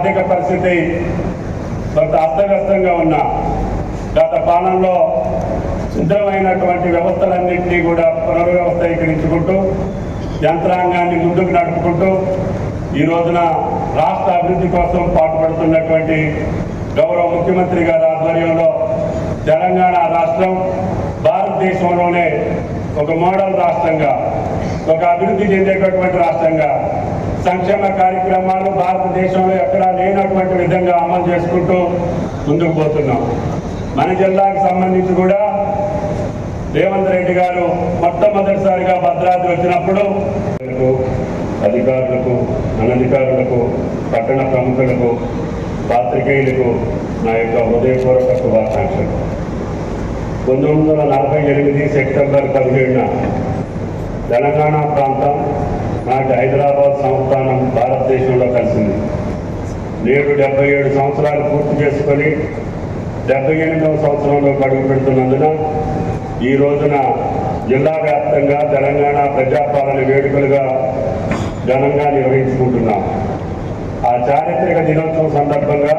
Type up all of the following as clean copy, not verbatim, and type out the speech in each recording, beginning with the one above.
ఆర్థిక పరిస్థితి కొంత అస్తవ్యస్తంగా ఉన్న గత పాలనలో సిద్ధమైనటువంటి వ్యవస్థలన్నింటినీ కూడా పునర్వ్యవస్థీకరించుకుంటూ యంత్రాంగాన్ని ముందుకు నడుపుకుంటూ ఈ రోజున రాష్ట్ర అభివృద్ధి కోసం పాటుపడుతున్నటువంటి గౌరవ ముఖ్యమంత్రి గారి ఆధ్వర్యంలో తెలంగాణ రాష్ట్రం భారతదేశంలోనే ఒక మోడల్ రాష్ట్రంగా, ఒక అభివృద్ధి చెందేటటువంటి రాష్ట్రంగా సంక్షేమ కార్యక్రమాలు భారతదేశంలో ఎక్కడా లేనటువంటి విధంగా అమలు చేసుకుంటూ ముందుకు పోతున్నాం. మన జిల్లాకు సంబంధించి కూడా రేవంత్ రెడ్డి గారు మొట్టమొదటిసారిగా భద్రాద్రి వచ్చినప్పుడు అధికారులకు, అనధికారులకు, పట్టణ ప్రముఖులకు, పాత్రికేయులకు నా యొక్క హృదయపూర్వక శుభాకాంక్షలు. 1948 సెప్టెంబర్ 17న తెలంగాణ ప్రాంతం నాటి హైదరాబాద్ సంస్థానం భారతదేశంలో కలిసింది. నేడు 77 సంవత్సరాలు పూర్తి చేసుకొని 78వ సంవత్సరంలో అడుగు పెడుతున్నందున ఈ రోజున జిల్లా వ్యాప్తంగా తెలంగాణ ప్రజాపాలన వేడుకలుగా ఘనంగా నిర్వహించుకుంటున్నాం. ఆ చారిత్రక దినోత్సవం సందర్భంగా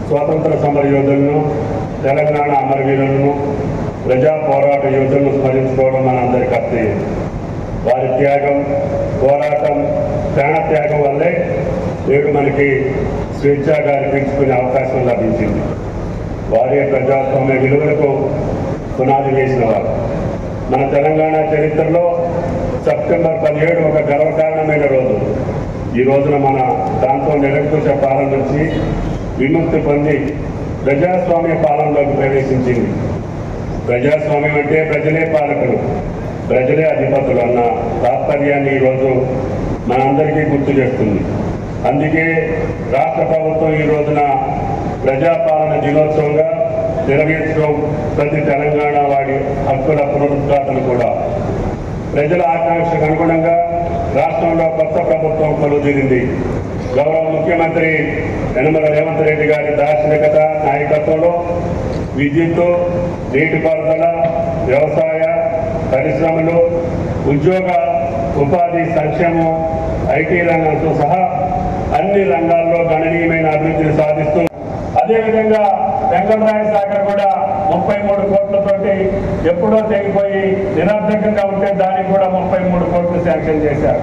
స్వాతంత్ర సమర యోధులను, తెలంగాణ అమరవీరులను, ప్రజా పోరాట యోధులను స్మరించుకోవడం మనందరి కర్తవ్యం. వారి త్యాగం, పోరాటం, ప్రాణత్యాగం వల్లే నేడు మనకి స్వేచ్ఛగా అనిపించుకునే అవకాశం లభించింది. వారే ప్రజాస్వామ్య విలువలకు పునాది వేసిన వారు. మన తెలంగాణ చరిత్రలో సెప్టెంబర్ 17 ఒక గర్వకారణమైన రోజు. ఈ రోజున మన ప్రాంతం నిరంకుశ పాలన నుంచి విముక్తి పొంది ప్రజాస్వామ్య పాలనలోకి ప్రవేశించింది. ప్రజాస్వామ్యం అంటే ప్రజలే పాలకులు, ప్రజలే అధిపతులు అన్న తాత్పర్యాన్ని ఈరోజు మనందరికీ గుర్తు చేస్తుంది. అందుకే రాష్ట్ర ప్రభుత్వం ఈ రోజున ప్రజాపాలన దినోత్సవంగా నిర్వహించడం ప్రతి తెలంగాణ వాడి హక్కుల పునరుద్ఘాటన కూడా. ప్రజల ఆకాంక్షకు అనుగుణంగా రాష్ట్రంలో కొత్త ప్రభుత్వం కొలువుదీరింది. గౌరవ ముఖ్యమంత్రి యనమల రేవంత్ రెడ్డి గారి దార్శనికత, నాయకత్వంలో విద్యుత్తు, నీటిపారుదల, వ్యవసాయ, పరిశ్రమలు, ఉద్యోగ ఉపాధి, సంక్షేమం, ఐటీ రంగంతో సహా అన్ని రంగాల్లో గణనీయమైన అభివృద్ధిని సాధిస్తూ, అదేవిధంగా వెంకటరాయ సాగర్ కూడా 33 కోట్లతోటి ఎప్పుడో తెగిపోయి నిరర్ధకంగా ఉంటే దానికి కూడా 33 కోట్లు శాంక్షన్ చేశారు.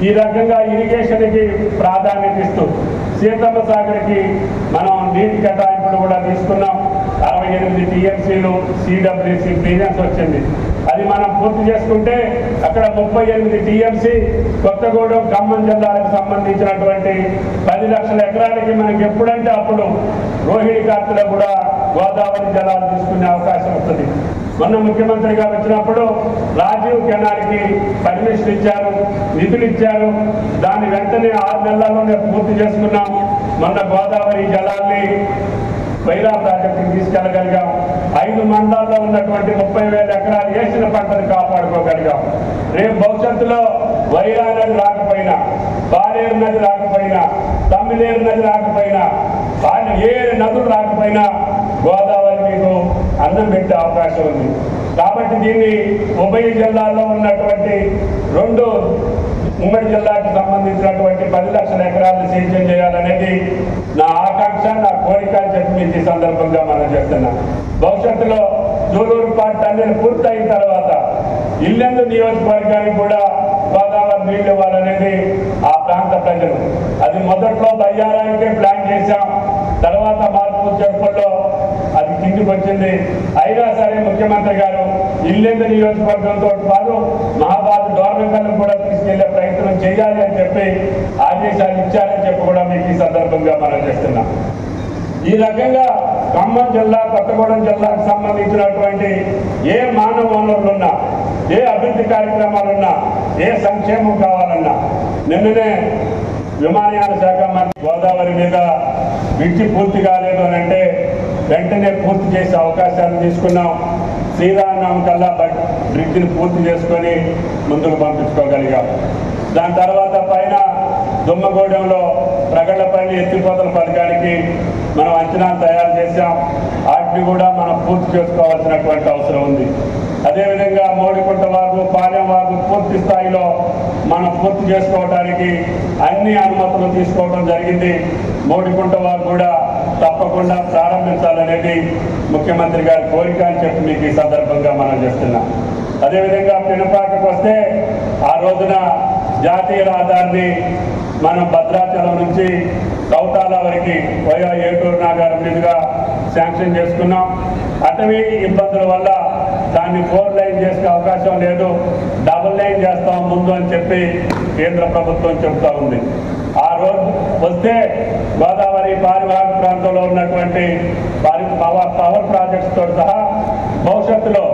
ఈ రకంగా ఇరిగేషన్కి ప్రాధాన్యత ఇస్తూ సీతమ్మ సాగర్కి మనం నీటి కేటాయింపులు కూడా తీసుకున్నాం. 68 టీఎంసీలు సిడబ్ల్యూసీ క్లియరెన్స్ వచ్చింది. అది మనం పూర్తి చేసుకుంటే అక్కడ 38 టీఎంసీ కొత్తగూడెం, ఖమ్మం జిల్లాలకు సంబంధించినటువంటి 10 లక్షల ఎకరాలకి మనకి ఎప్పుడంటే అప్పుడు రోహిణి కార్తెలో కూడా గోదావరి జలాలు తీసుకునే అవకాశం వస్తుంది. మొన్న ముఖ్యమంత్రి గారు వచ్చినప్పుడు రాజీవ్ కెనాల్కి పర్మిషన్ ఇచ్చారు, నిధులు ఇచ్చారు. దాన్ని వెంటనే 6 నెలల్లోనే పూర్తి చేసుకున్నాం. మొన్న గోదావరి జలాల్ని వైరా ప్రాజెక్టుకి తీసుకెళ్లగలిగాం. 5 మండలాల్లో ఉన్నటువంటి 30,000 ఎకరాలు వేసిన పంటను కాపాడుకోగలిగాం. రేపు భవిష్యత్తులో వైరా నది రాకపోయినా, బాలేరు నది రాకపోయినా, తమ్మిలేరు నది రాకపోయినా, ఏ నదులు రాకపోయినా గోదావరి మీకు అన్నం పెట్టే అవకాశం ఉంది. కాబట్టి దీన్ని ఉభయ జిల్లాల్లో ఉన్నటువంటి 2 ఉమ్మడి జిల్లాకి సంబంధించినటువంటి 10 లక్షల ఎకరాలను సేద్యం చేయాలనేది నా ఆకాంక్ష, నా కోరిక అని చెప్పి మీకు ఈ సందర్భంగా మనం చెప్తున్నాం. భవిష్యత్తులో జూలూరు పార్ట్ టన్నెల్ పూర్తయిన తర్వాత ఇల్లెందు నియోజకవర్గానికి కూడా గోదావరి నీళ్లు ఇవ్వాలనేది ఆ ప్రాంత ప్రజలు. అది మొదట్లో బయ్యారానికే ప్లాన్ చేశాం, తర్వాత మార్పు చేర్పుల్లో అది కిందికి వచ్చింది. అయినా సరే ముఖ్యమంత్రి గారు ఇల్లెందు నియోజకవర్గంతో పాటు మహాబాద్ డోర్నకల్ని కూడా తీసుకెళ్లే ప్రయత్నం చేయాలి అని చెప్పి ఆదేశాలు ఇచ్చారని చెప్పి కూడా మీకు ఈ సందర్భంగా మనం చేస్తున్నాం. ఈ రకంగా ఖమ్మం జిల్లా, కొత్తగూడెం జిల్లాకు సంబంధించినటువంటి ఏ మానవ వనరులున్నా, ఏ అభివృద్ధి కార్యక్రమాలున్నా, ఏ సంక్షేమం కావాలన్నా నిన్ననే విమానయాన శాఖ మంత్రి గోదావరి మీద బ్రిడ్జి పూర్తి కాలేదు అని అంటే వెంటనే పూర్తి చేసే అవకాశాలు తీసుకున్నాం. శ్రీరామనవమి కల్లా బ్రిడ్జిని పూర్తి చేసుకొని ముందుకు పంపించుకోగలిగాం. దాని తర్వాత పైన దుమ్మగూడెంలో ప్రగళ్లపల్లి ఎత్తిపోతల పథకానికి మనం అంచనాలు తయారు చేశాం. వాటిని కూడా మనం పూర్తి చేసుకోవాల్సినటువంటి అవసరం ఉంది. అదేవిధంగా మోడికుంట వాగు, పాలెం వాగు పూర్తి స్థాయిలో మనం పూర్తి చేసుకోవడానికి అన్ని అనుమతులు తీసుకోవడం జరిగింది. మోడికుంట వాగు కూడా తప్పకుండా ప్రారంభించాలనేది ముఖ్యమంత్రి గారి కోరిక అని చెప్పి మీకు ఈ సందర్భంగా మనం చేస్తున్నాం. అదేవిధంగా పెనుపాకకు వస్తే ఆ రోజున జాతీయ రహదారిని మనం భద్రాచలం నుంచి కౌటాల వరకు పోయా ఏటూరు నాగారం మీదుగా శాంక్షన్ చేసుకున్నాం. అటవీ ఇబ్బందుల వల్ల దాన్ని 4 లైన్ చేసే అవకాశం లేదు, డబుల్ లైన్ చేస్తాం ముందు అని చెప్పి కేంద్ర ప్రభుత్వం చెబుతా ఉంది. ఆ రోడ్ వస్తే గోదావరి పారివాహక ప్రాంతంలో ఉన్నటువంటి పవర్ ప్రాజెక్ట్స్తో సహా భవిష్యత్తులో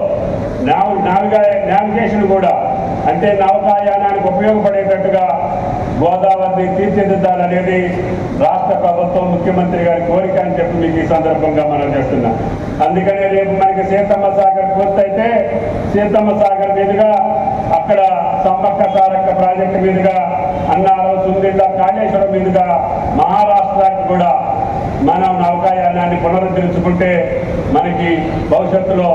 నావిగేషన్ కూడా అంటే నౌకాయానానికి ఉపయోగపడేటట్టుగా గోదావరిని తీర్చిదిద్దాలనేది రాష్ట్ర ప్రభుత్వం ముఖ్యమంత్రి గారి కోరిక అని చెప్పి మీకు ఈ సందర్భంగా మనం చేస్తున్నాం. అందుకనే రేపు మనకి సీతమ్మ సాగర్ పూర్తయితే సీతమ్మ సాగర్ మీదుగా అక్కడ సమ్మక్క సారక్క ప్రాజెక్టు మీదుగా అన్నారం, సుందిళ్ళ, కాళేశ్వరం మీదుగా మహారాష్ట్రకి కూడా మనం నౌకాయానాన్ని పునరుద్ధరించుకుంటే మనకి భవిష్యత్తులో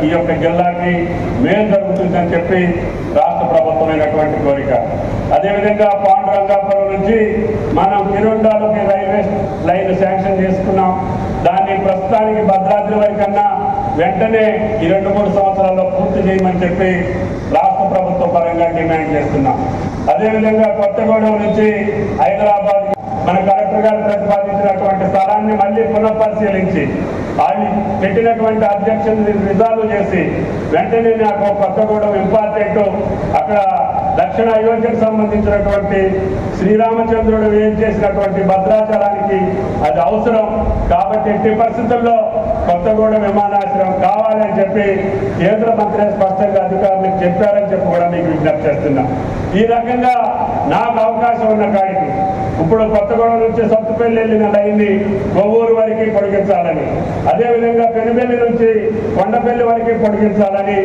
ఈ యొక్క జిల్లాకి మేలు జరుగుతుందని చెప్పి రాష్ట్ర ప్రభుత్వమైనటువంటి కోరిక. అదేవిధంగా పాండురంగాపురం నుంచి మనం తిరువెండాలకి రైల్వే లైన్ శాంక్షన్ చేసుకున్నాం. దాన్ని ప్రస్తుతానికి భద్రాద్రి వరకన్నా వెంటనే ఈ 2-3 సంవత్సరాల్లో పూర్తి చేయమని చెప్పి రాష్ట్ర ప్రభుత్వ పరంగా డిమాండ్ చేస్తున్నాం. అదేవిధంగా కొత్తగూడెం నుంచి హైదరాబాద్ మన కలెక్టర్ గారు ప్రతిపాదించినటువంటి స్థలాన్ని మళ్ళీ పునఃపరిశీలించి వాళ్ళు పెట్టినటువంటి అబ్జెక్షన్ రిజాల్వ్ చేసి వెంటనే నాకు కొత్తగూడెం ఇంపార్టెంట్, అక్కడ దక్షిణ అయోధ్యకు సంబంధించినటువంటి శ్రీరామచంద్రుడు ఏం చేసినటువంటి భద్రాచలానికి అది అవసరం కాబట్టి ఎట్టి పరిస్థితుల్లో కొత్తగూడెం విమానాశ్రయం కావాలని చెప్పి కేంద్ర మంత్రి స్పష్టంగా అధికారులకు చెప్పారని చెప్పి కూడా మీకు విజ్ఞప్తి చేస్తున్నాం. ఈ రకంగా నాకు అవకాశం ఉన్న కాడికి ఇప్పుడు కొత్తగూడెం నుంచి సత్తుపల్లి వెళ్ళిన లైన్ని కొవ్వూరు వరకు పొడిగించాలని, అదేవిధంగా పెనుబెల్లి నుంచి కొండపల్లి వరకు పొడిగించాలని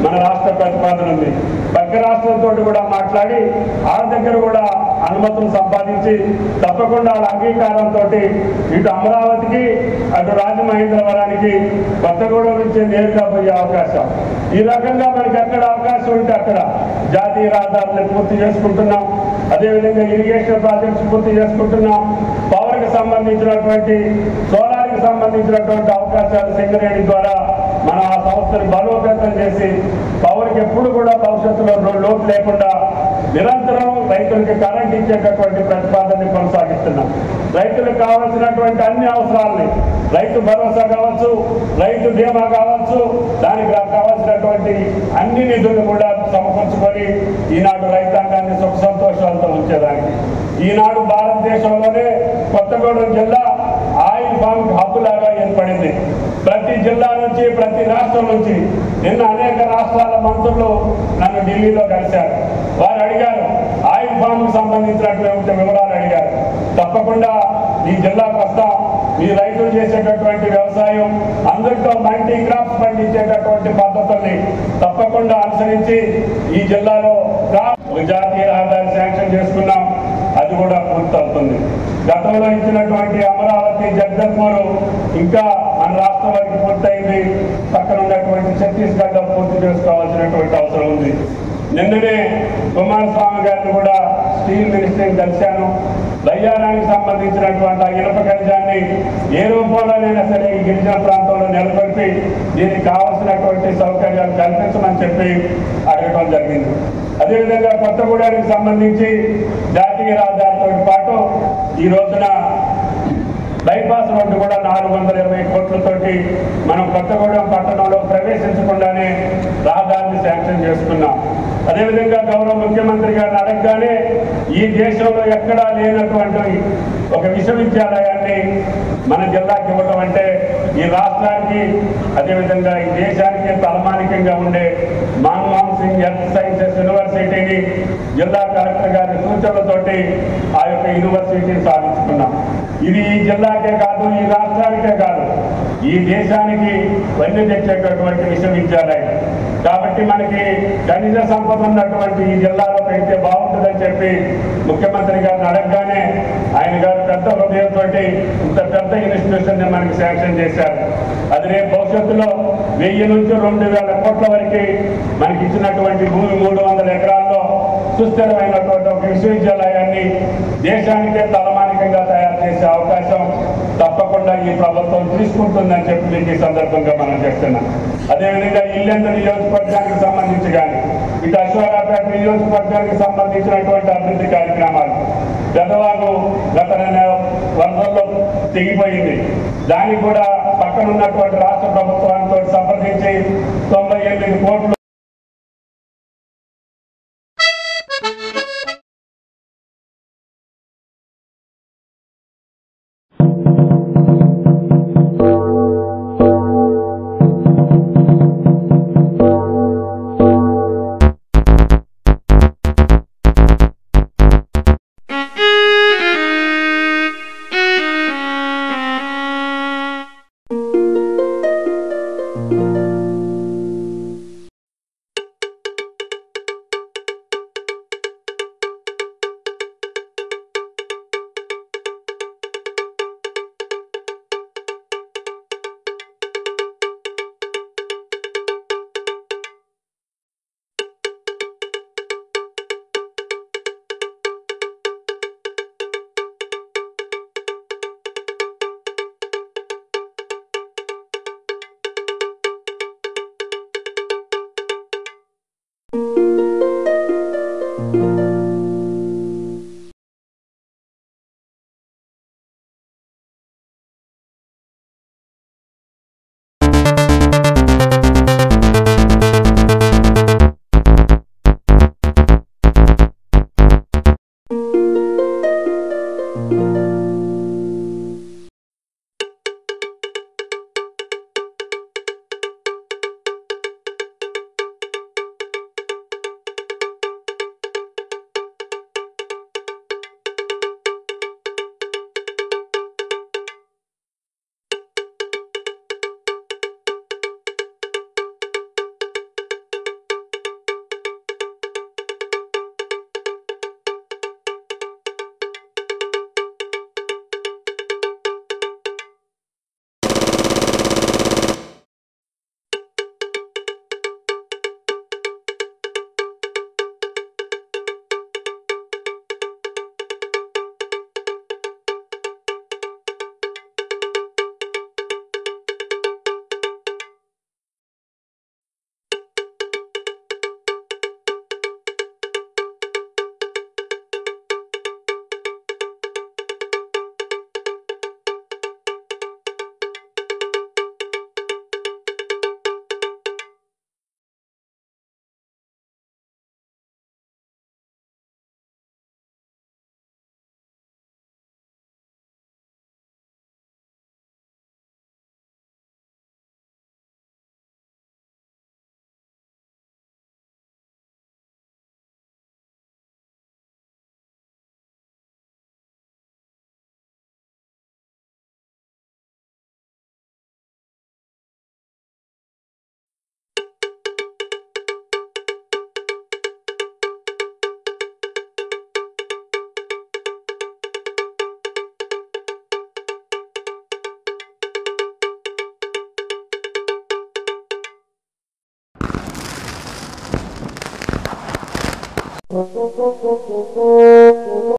మన రాష్ట్ర ప్రతిపాదన ఉంది. పక్క రాష్ట్రంతో కూడా మాట్లాడి వాళ్ళ దగ్గర కూడా అనుమతులు సంపాదించి తప్పకుండా వాళ్ళ అంగీకారంతో ఇటు అమరావతికి అటు రాజమహేంద్రవరానికి కొత్తగూడెం నుంచి నేరుగా పోయే అవకాశం. ఈ రకంగా మనకి ఎక్కడ అవకాశం ఉంటే అక్కడ జాతీయ రహదారులను పూర్తి చేసుకుంటున్నాం. అదేవిధంగా ఇరిగేషన్ ప్రాజెక్ట్స్ పూర్తి చేసుకుంటున్నాం. పవర్కి సంబంధించినటువంటి సోలార్కి సంబంధించినటువంటి అవకాశాలు సింగరేణి ద్వారా మన ఆ సంస్థను బలోపేతం చేసి పవర్కి ఎప్పుడు కూడా భవిష్యత్తులో లోటు లేకుండా నిరంతరం రైతులకి కరెంట్ ఇచ్చేటటువంటి ప్రతిపాదనని కొనసాగిస్తున్నాం. రైతులకు కావాల్సినటువంటి అన్ని అవసరాలని రైతు భరోసా కావచ్చు, రైతు బీమా కావచ్చు, దానికి కావాల్సినటువంటి అన్ని నిధులు కూడా సమకూర్చుకొని ఈనాడు రైతాంగాన్ని సుఖ సంతోషాలతో ఉంచేదానికి ఈనాడు భారతదేశంలోనే కొత్తగూడెం జిల్లా ఆయిల్ ఫామ్ హబ్ లాగా ఏర్పడింది. ప్రతి జిల్లా నుంచి ప్రతి రాష్ట్రం నుంచి నిన్న అనేక రాష్ట్రాల మంత్రులు నన్ను ఢిల్లీలో కలిశారు. వారు అడిగారు ఆయిల్ ఫామ్కి సంబంధించినటువంటి వివరాలు అడిగారు. తప్పకుండా ఈ జిల్లాకు వస్తాం, ఈ రైతులు చేసేటటువంటి వ్యవసాయం అందరితో మల్టీ క్రాప్స్ పండించేటటువంటి పద్ధతుల్ని తప్పకుండా అనుసరించి ఈ జిల్లాలో జాతీయ రహదారి శాంక్షన్ చేసుకున్నాం. అది కూడా పూర్తవుతుంది. గతంలో ఇచ్చినటువంటి అమరావతి, జగదల్పూర్ ఇంకా మన రాష్ట్రం వరకు పూర్తయింది. పక్కన ఉన్నటువంటి ఛత్తీస్గఢ్లో పూర్తి చేసుకోవాల్సినటువంటి అవసరం ఉంది. నిన్ననే కుమారస్వామి గారిని కూడా స్టీల్ మినిస్టర్ని కలిశాను. బయ్యారానికి సంబంధించినటువంటి ఆ ఇనుప ఖనిజాన్ని ఏ రూపంలోనైనా సరే ఈ గిరిజన ప్రాంతంలో నెలకొల్పి దీనికి కావాల్సినటువంటి సౌకర్యాలు కల్పించమని చెప్పి అడగడం జరిగింది. అదేవిధంగా కొత్తగూడెనికి సంబంధించి జాతీయ రహదారితో పాటు ఈ రోజున బైపాస్ రోడ్డు కూడా 420 కోట్లతోటి మనం కొత్తగూడెం పట్టణంలో ప్రవేశించకుండానే రహదారిని శాంక్షన్ చేసుకున్నాం. అదేవిధంగా గౌరవ ముఖ్యమంత్రి గారిని అడగగానే ఈ దేశంలో ఎక్కడా లేనటువంటి ఒక విశ్వవిద్యాలయాన్ని మన జిల్లాకి ఇవ్వడం అంటే ఈ రాష్ట్రానికి అదేవిధంగా ఈ దేశానికి తలమానికంగా ఉండే మన్మోహన్ సింగ్ హెల్త్ సైన్సెస్ యూనివర్సిటీని జిల్లా కలెక్టర్ గారి సూచనలతోటి ఆ యొక్క యూనివర్సిటీని సాధించుకున్నాం. ఇది ఈ జిల్లాకే కాదు, ఈ రాష్ట్రానికే కాదు, ఈ దేశానికి వన్నె తెచ్చేటటువంటి విశ్వవిద్యాలయం కాబట్టి మనకి ఖనిజ సంపద ఉన్నటువంటి ఈ జిల్లాలో పెడితే బాగుంటుందని చెప్పి ముఖ్యమంత్రి గారిని అడగగానే ఆయన గారు పెద్ద హృదయంతో ఇంత పెద్ద ఇన్స్టిట్యూషన్ మనకి శాంక్షన్ చేశారు. అది రేపు భవిష్యత్తులో 1000 నుంచి 2000 కోట్ల వరకు మనకి ఇచ్చినటువంటి భూమి 300 ఎకరాల్లో సుస్థిరమైనటువంటి ఒక విశ్వవిద్యాలయాన్ని దేశానికే తలమానికంగా తయారు చేసే అవకాశం తప్పకుండా ఈ ప్రభుత్వం తీసుకుంటుందని చెప్పి మీకు ఈ సందర్భంగా మనం చేస్తున్నాం. అదేవిధంగా ఇల్లెందు నియోజకవర్గానికి సంబంధించి కానీ ఇటు అశ్వారాపేట నియోజకవర్గానికి సంబంధించినటువంటి అభివృద్ధి కార్యక్రమాలు పెద్దవాగు గత వరదల్లో తెగిపోయింది. దానికి కూడా పక్కన ఉన్నటువంటి రాష్ట్ర ప్రభుత్వాలతో సంప్రదించి 98 కోట్లు